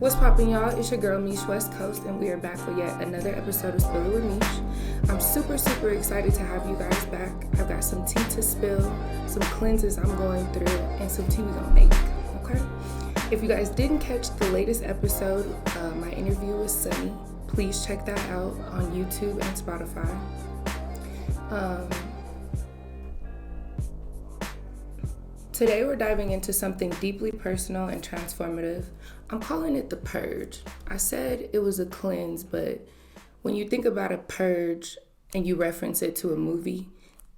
What's poppin', y'all? It's your girl Meech West Coast, and we are back for yet another episode of Spill It with Meech. I'm super excited to have you guys back. I've got some tea to spill, some cleanses I'm going through, and some tea we gonna make, okay? If you guys didn't catch the latest episode, my interview with Sunny, please check that out on YouTube and Spotify. Today we're diving into something deeply personal and transformative. I'm calling it the purge. I said it was a cleanse, but when you think about a purge and you reference it to a movie,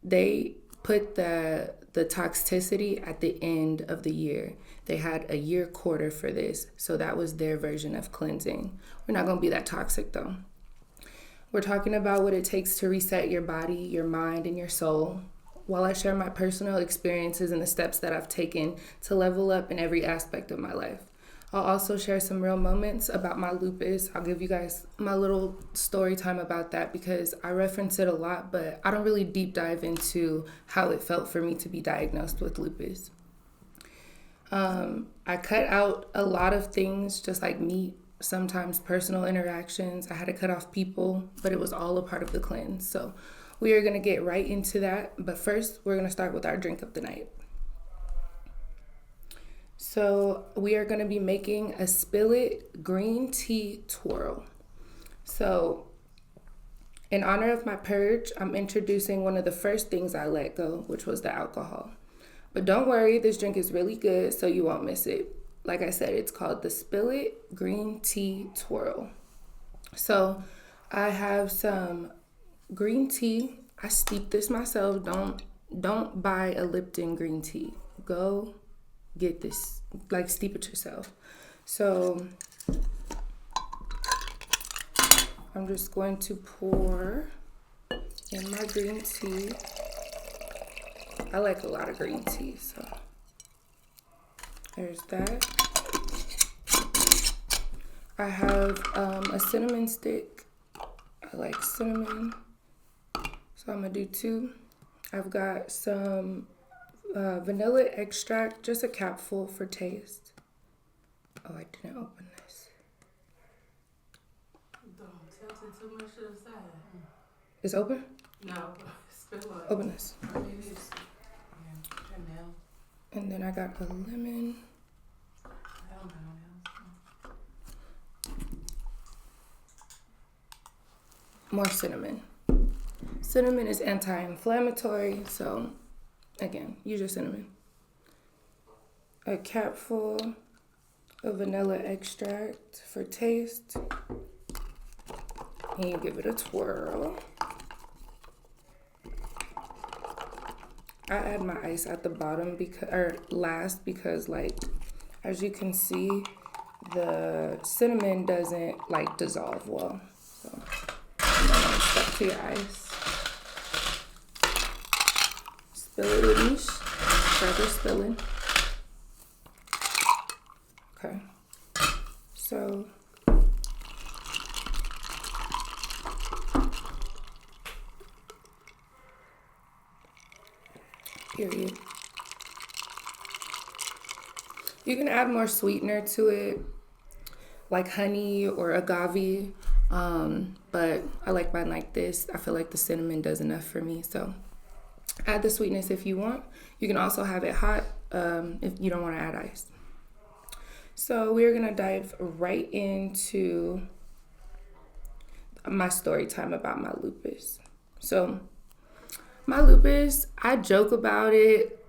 they put the toxicity at the end of the year. They had a year quarter for this, so that was their version of cleansing. We're not gonna be that toxic though. We're talking about what it takes to reset your body, your mind, and your soul, while I share my personal experiences and the steps that I've taken to level up in every aspect of my life. I'll also share some real moments about my lupus. I'll give you guys my little story time about that because I reference it a lot, but I don't really deep dive into how it felt for me to be diagnosed with lupus. I cut out a lot of things, just like meat, sometimes personal interactions. I had to cut off people, but it was all a part of the cleanse. So we are going to get right into that. But first, we're going to start with our drink of the night. So we are going to be making a Spill It green tea twirl. So in honor of my purge, I'm introducing one of the first things I let go, which was the alcohol. But don't worry, this drink is really good, so you won't miss it. Like I said, it's called the Spill It green tea twirl. So I have some green tea. I steep this myself. Don't buy a Lipton green tea. Go get this, like steep it yourself. So I'm just going to pour in my green tea. I like a lot of green tea, so there's that. I have a cinnamon stick. I like cinnamon, so I'm gonna do 2. I've got some vanilla extract, just a capful for taste. Oh, I didn't open this. Don't tilt it too much to the side. It's open? No, spill it. Open this. Or maybe it's, yeah, your nail. And then I got a lemon. I don't know nails. More cinnamon. Cinnamon is anti-inflammatory, so again, use your cinnamon. A capful of vanilla extract for taste. And you give it a twirl. I add my ice at the bottom last because, like, as you can see, the cinnamon doesn't like dissolve well. So I'm gonna stuck to your ice. Spill it with Meesh. Further spilling. Okay. So period. You can add more sweetener to it, like honey or agave, but I like mine like this. I feel like the cinnamon does enough for me, so add the sweetness if you want. You can also have it hot if you don't want to add ice. So we're going to dive right into my story time about my lupus. So my lupus, I joke about it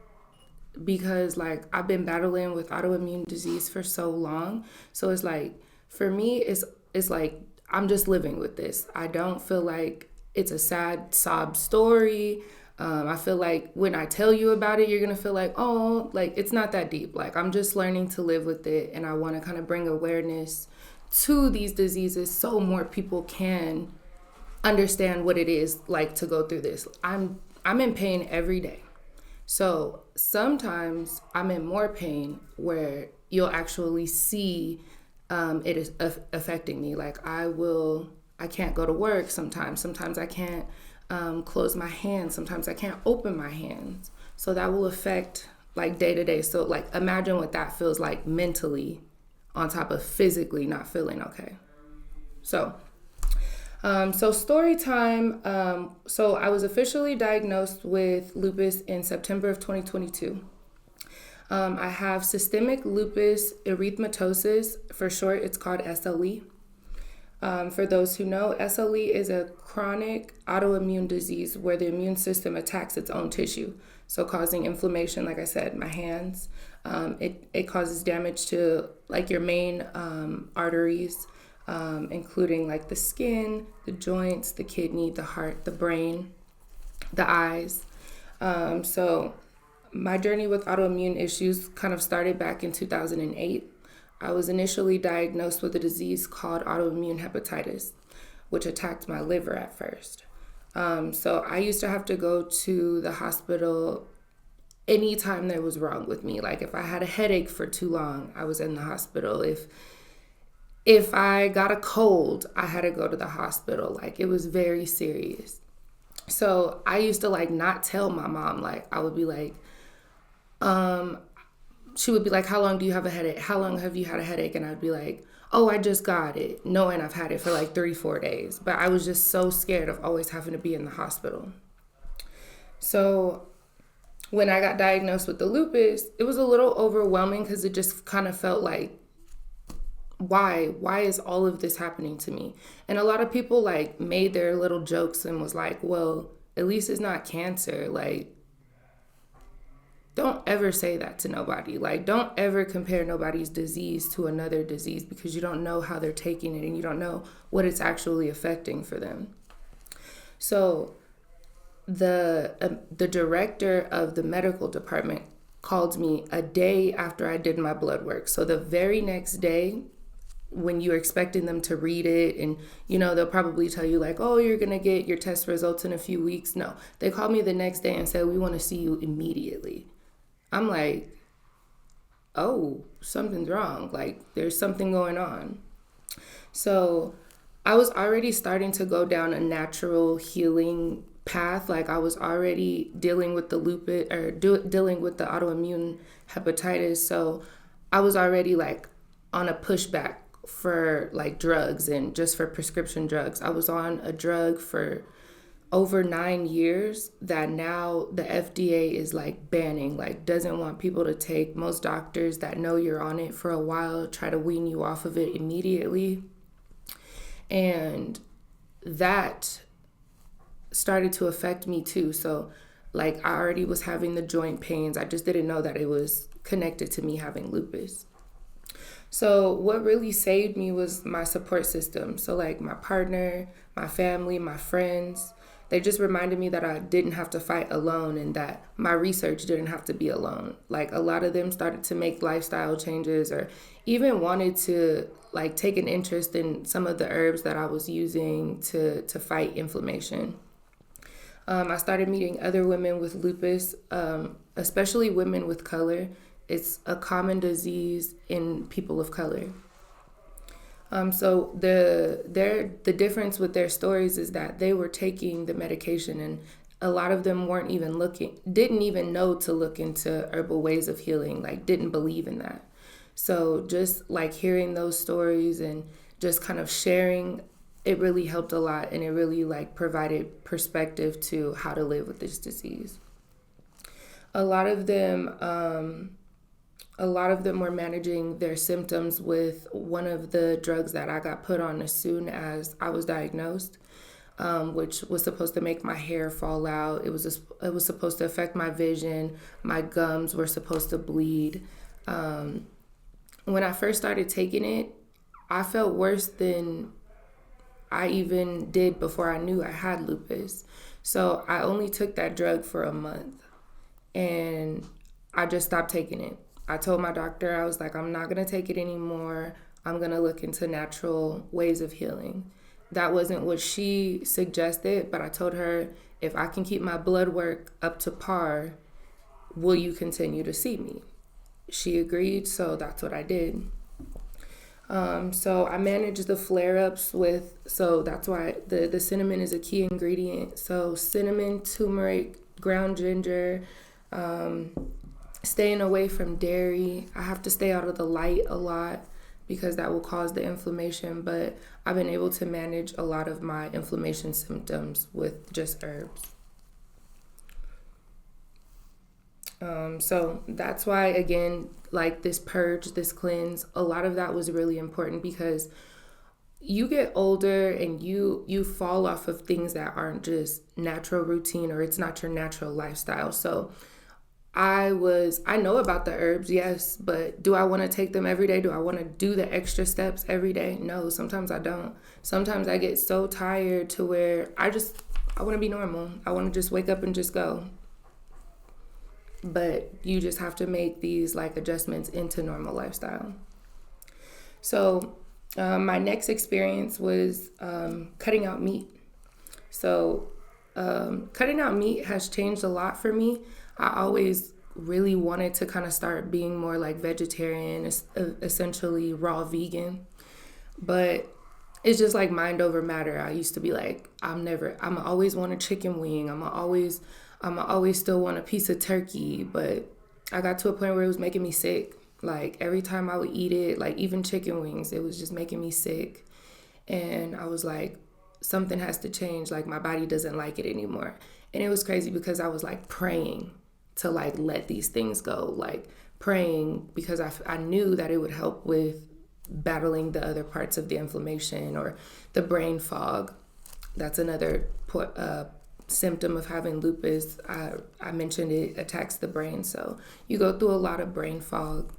because, like, I've been battling with autoimmune disease for so long. So it's like, for me, it's like I'm just living with this. I don't feel like it's a sad sob story. I feel like when I tell you about it, you're going to feel like, oh, like, it's not that deep. Like, I'm just learning to live with it. And I want to kind of bring awareness to these diseases so more people can understand what it is like to go through this. I'm in pain every day. So sometimes I'm in more pain where you'll actually see it is affecting me. Like, I can't go to work sometimes. Sometimes I can't close my hands. Sometimes I can't open my hands. So that will affect like day to day. So like imagine what that feels like mentally on top of physically not feeling okay. So story time. So I was officially diagnosed with lupus in September of 2022. I have systemic lupus erythematosus. For short, it's called SLE. For those who know, SLE is a chronic autoimmune disease where the immune system attacks its own tissue. So causing inflammation, like I said, my hands. It causes damage to like your main arteries, including like the skin, the joints, the kidney, the heart, the brain, the eyes. So my journey with autoimmune issues kind of started back in 2008. I was initially diagnosed with a disease called autoimmune hepatitis, which attacked my liver at first. So I used to have to go to the hospital anytime there was wrong with me. Like if I had a headache for too long, I was in the hospital. If I got a cold, I had to go to the hospital. Like it was very serious. So I used to like not tell my mom. Like I would be like, she would be like, how long do you have a headache? How long have you had a headache? And I'd be like, oh, I just got it, knowing I've had it for like 3-4 days. But I was just so scared of always having to be in the hospital. So when I got diagnosed with the lupus, it was a little overwhelming because it just kind of felt like, why is all of this happening to me? And a lot of people like made their little jokes and was like, well, at least it's not cancer. Like, don't ever say that to nobody. Like, don't ever compare nobody's disease to another disease because you don't know how they're taking it and you don't know what it's actually affecting for them. So the director of the medical department called me a day after I did my blood work. So the very next day, when you're expecting them to read it and, you know, they'll probably tell you like, oh, you're going to get your test results in a few weeks. No, they called me the next day and said, we want to see you immediately. I'm like, oh, something's wrong. Like there's something going on. So I was already starting to go down a natural healing path. Like I was already dealing with the lupus or dealing with the autoimmune hepatitis. So I was already like on a pushback for like drugs and just for prescription drugs. I was on a drug for over 9 years that now the FDA is like banning, like doesn't want people to take. Most doctors that know you're on it for a while try to wean you off of it immediately. And that started to affect me too. So like I already was having the joint pains. I just didn't know that it was connected to me having lupus. So what really saved me was my support system. So like my partner, my family, my friends, they just reminded me that I didn't have to fight alone and that my research didn't have to be alone. Like a lot of them started to make lifestyle changes or even wanted to like take an interest in some of the herbs that I was using to fight inflammation. I started meeting other women with lupus, especially women with color. It's a common disease in people of color. So the difference with their stories is that they were taking the medication and a lot of them didn't even know to look into herbal ways of healing, like didn't believe in that. So just like hearing those stories and just kind of sharing, it really helped a lot and it really like provided perspective to how to live with this disease. A lot of them were managing their symptoms with one of the drugs that I got put on as soon as I was diagnosed, which was supposed to make my hair fall out. It was supposed to affect my vision. My gums were supposed to bleed. When I first started taking it, I felt worse than I even did before I knew I had lupus. So I only took that drug for a month and I just stopped taking it. I told my doctor, I was like, I'm not going to take it anymore. I'm going to look into natural ways of healing. That wasn't what she suggested, but I told her, if I can keep my blood work up to par, will you continue to see me? She agreed, so that's what I did. So I managed the flare-ups so that's why the cinnamon is a key ingredient. So cinnamon, turmeric, ground ginger, staying away from dairy. I have to stay out of the light a lot because that will cause the inflammation. But I've been able to manage a lot of my inflammation symptoms with just herbs. So that's why, again, like this purge, this cleanse, a lot of that was really important, because you get older and you fall off of things that aren't just natural routine, or it's not your natural lifestyle. So I know about the herbs, yes, but do I want to take them every day? Do I want to do the extra steps every day? No, sometimes I don't. Sometimes I get so tired to where I want to be normal. I want to just wake up and just go. But you just have to make these like adjustments into normal lifestyle. So my next experience was cutting out meat. So cutting out meat has changed a lot for me. I always really wanted to kind of start being more like vegetarian, essentially raw vegan. But it's just like mind over matter. I used to be like, I'm always want a chicken wing. I'm always still want a piece of turkey. But I got to a point where it was making me sick. Like every time I would eat it, like even chicken wings, it was just making me sick. And I was like, something has to change. Like my body doesn't like it anymore. And it was crazy because I was like praying to like let these things go, like praying because I knew that it would help with battling the other parts of the inflammation or the brain fog. That's another symptom of having lupus. I mentioned it attacks the brain, so you go through a lot of brain fog.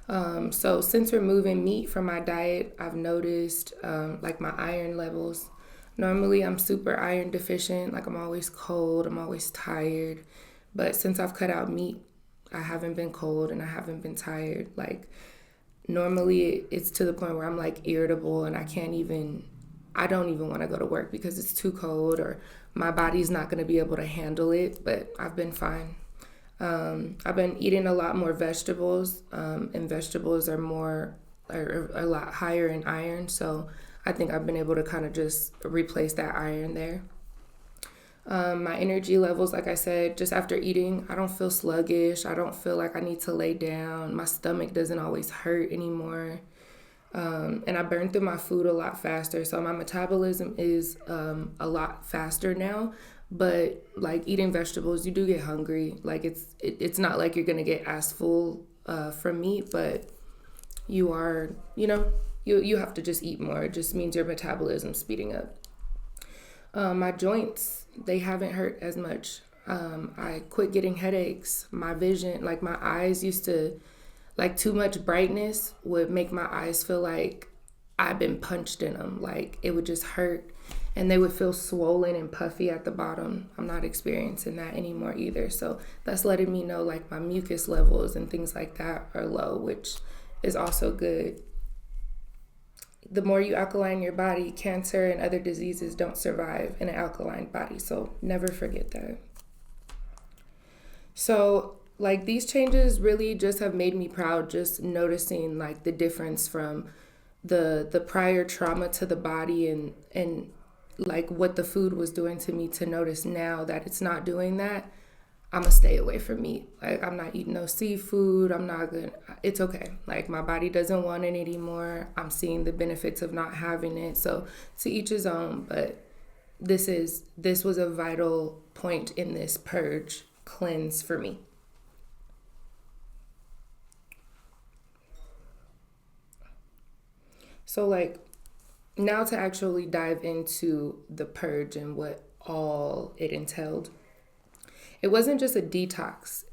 So since removing meat from my diet, I've noticed like my iron levels. Normally I'm super iron deficient, like I'm always cold, I'm always tired. But since I've cut out meat, I haven't been cold and I haven't been tired. Like normally it's to the point where I'm like irritable and I don't even want to go to work because it's too cold or my body's not going to be able to handle it, but I've been fine. I've been eating a lot more vegetables, and vegetables are a lot higher in iron, so I think I've been able to kind of just replace that iron there. My energy levels, like I said, just after eating, I don't feel sluggish. I don't feel like I need to lay down. My stomach doesn't always hurt anymore. And I burn through my food a lot faster. So my metabolism is a lot faster now. But like eating vegetables, you do get hungry. Like it's not like you're going to get as full from meat, but you are, you have to just eat more. It just means your metabolism's speeding up. My joints, they haven't hurt as much. I quit getting headaches. My vision, like my eyes used to, like too much brightness would make my eyes feel like I've been punched in them. Like it would just hurt and they would feel swollen and puffy at the bottom. I'm not experiencing that anymore either. So that's letting me know like my mucus levels and things like that are low, which is also good. The more you alkaline your body, cancer and other diseases don't survive in an alkaline body. So never forget that. So like these changes really just have made me proud, just noticing like the difference from the prior trauma to the body and like what the food was doing to me, to notice now that it's not doing that. I'm gonna stay away from meat. Like I'm not eating no seafood. It's okay. Like my body doesn't want it anymore. I'm seeing the benefits of not having it. So to each his own, but this was a vital point in this purge cleanse for me. So like now to actually dive into the purge and what all it entailed. It wasn't just a detox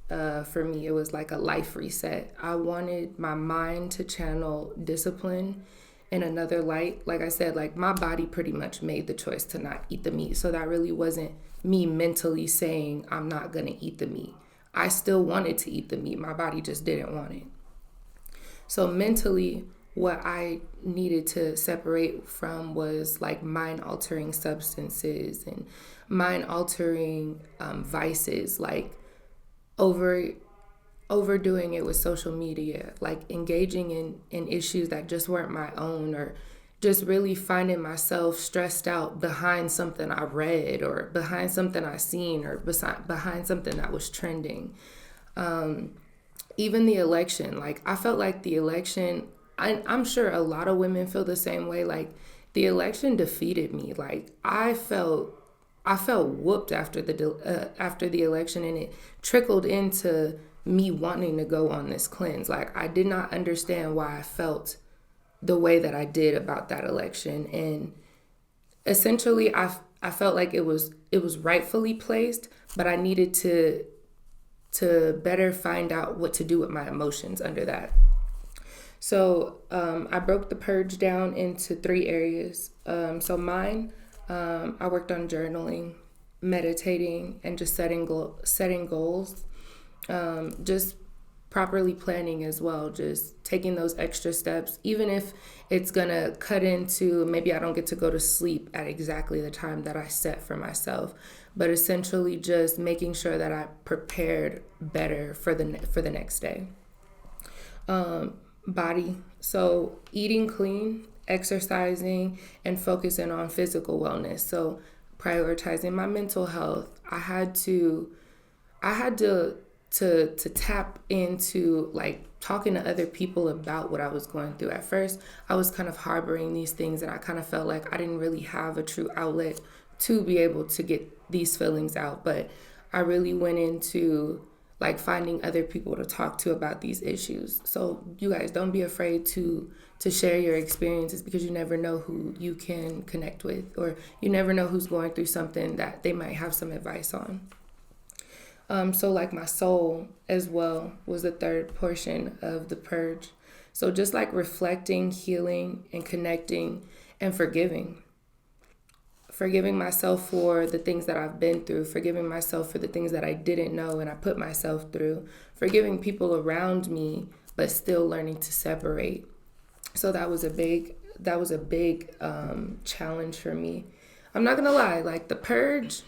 for me. It was like a life reset. I wanted my mind to channel discipline in another light. Like I said, like my body pretty much made the choice to not eat the meat. So that really wasn't me mentally saying I'm not going to eat the meat. I still wanted to eat the meat. My body just didn't want it. So mentally, what I needed to separate from was like mind altering substances and mind altering vices, like overdoing it with social media, like engaging in issues that just weren't my own, or just really finding myself stressed out behind something I read or behind something I seen or behind something that was trending. Even the election, like I felt like the election I'm sure a lot of women feel the same way. Like, the election defeated me. Like, I felt whooped after the election, and it trickled into me wanting to go on this cleanse. Like, I did not understand why I felt the way that I did about that election, and essentially I felt like it was rightfully placed, but I needed to better find out what to do with my emotions under that. So I broke the purge down into 3 areas. So mine, I worked on journaling, meditating, and just setting goals. Just properly planning as well, just taking those extra steps, even if it's gonna cut into maybe I don't get to go to sleep at exactly the time that I set for myself, but essentially just making sure that I prepared better for the next day. Body, so eating clean, exercising, and focusing on physical wellness. So prioritizing my mental health. I had to tap into, like, talking to other people about what I was going through. At first, I was kind of harboring these things, and I kind of felt like I didn't really have a true outlet to be able to get these feelings out. But I really went into, like, finding other people to talk to about these issues. So you guys, don't be afraid to share your experiences, because you never know who you can connect with, or you never know who's going through something that they might have some advice on. So like my soul as well was the third portion of the purge. So just like reflecting, healing, and connecting, and forgiving. Forgiving myself for the things that I've been through, forgiving myself for the things that I didn't know and I put myself through, forgiving people around me, but still learning to separate. So that was a big challenge for me. I'm not gonna lie, like, the purge,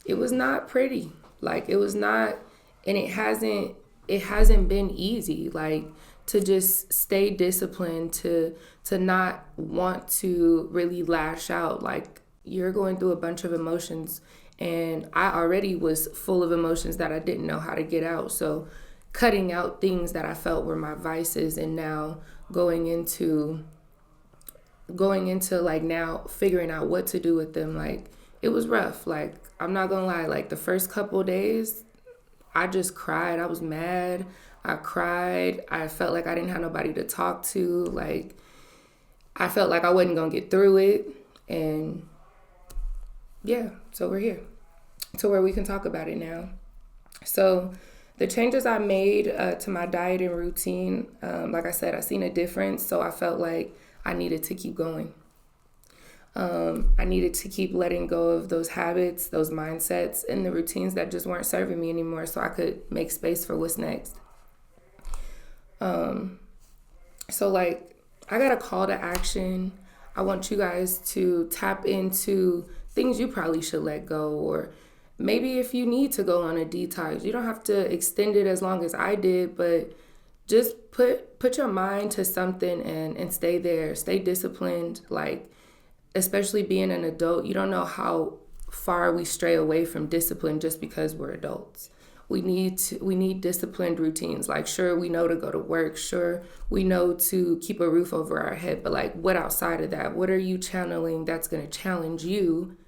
it was not pretty. Like, it was not, and it hasn't been easy. Like, to just stay disciplined, to not want to really lash out. Like, you're going through a bunch of emotions, and I already was full of emotions that I didn't know how to get out. So cutting out things that I felt were my vices, and now going into like now figuring out what to do with them. Like, it was rough. Like, I'm not gonna lie, like, the first couple days I just cried. I was mad. I cried. I felt like I didn't have nobody to talk to. Like, I felt like I wasn't gonna get through it. And yeah, so we're here to where we can talk about it now. So the changes I made to my diet and routine, like I said, I seen a difference. So I felt like I needed to keep going. I needed to keep letting go of those habits, those mindsets, and the routines that just weren't serving me anymore, so I could make space for what's next. So, like, I got a call to action. I want you guys to tap into things you probably should let go, or maybe if you need to go on a detox, you don't have to extend it as long as I did, but just put your mind to something and stay there, stay disciplined. Like, especially being an adult, you don't know how far we stray away from discipline just because we're adults. We need disciplined routines. Like, sure, we know to go to work. Sure, we know to keep a roof over our head. But, like, what outside of that? What are you channeling that's going to challenge you,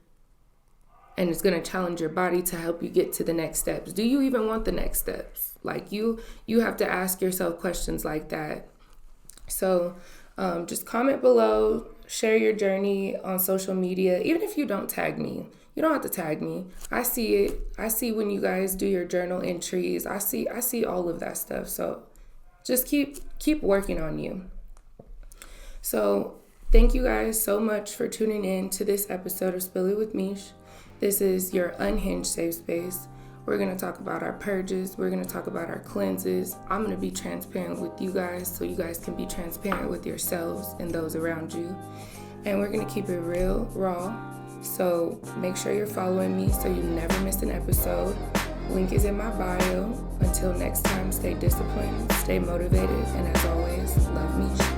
and it's going to challenge your body to help you get to the next steps? Do you even want the next steps? Like, you have to ask yourself questions like that. So just comment below. Share your journey on social media. Even if you don't tag me, you don't have to tag me. I see it. I see when you guys do your journal entries. I see all of that stuff. So just keep working on you. So thank you guys so much for tuning in to this episode of Spill It with Meesh. This is your unhinged safe space. We're going to talk about our purges. We're going to talk about our cleanses. I'm going to be transparent with you guys so you guys can be transparent with yourselves and those around you. And we're going to keep it real, raw. So make sure you're following me so you never miss an episode. Link is in my bio. Until next time, stay disciplined, stay motivated, and as always, love Meech.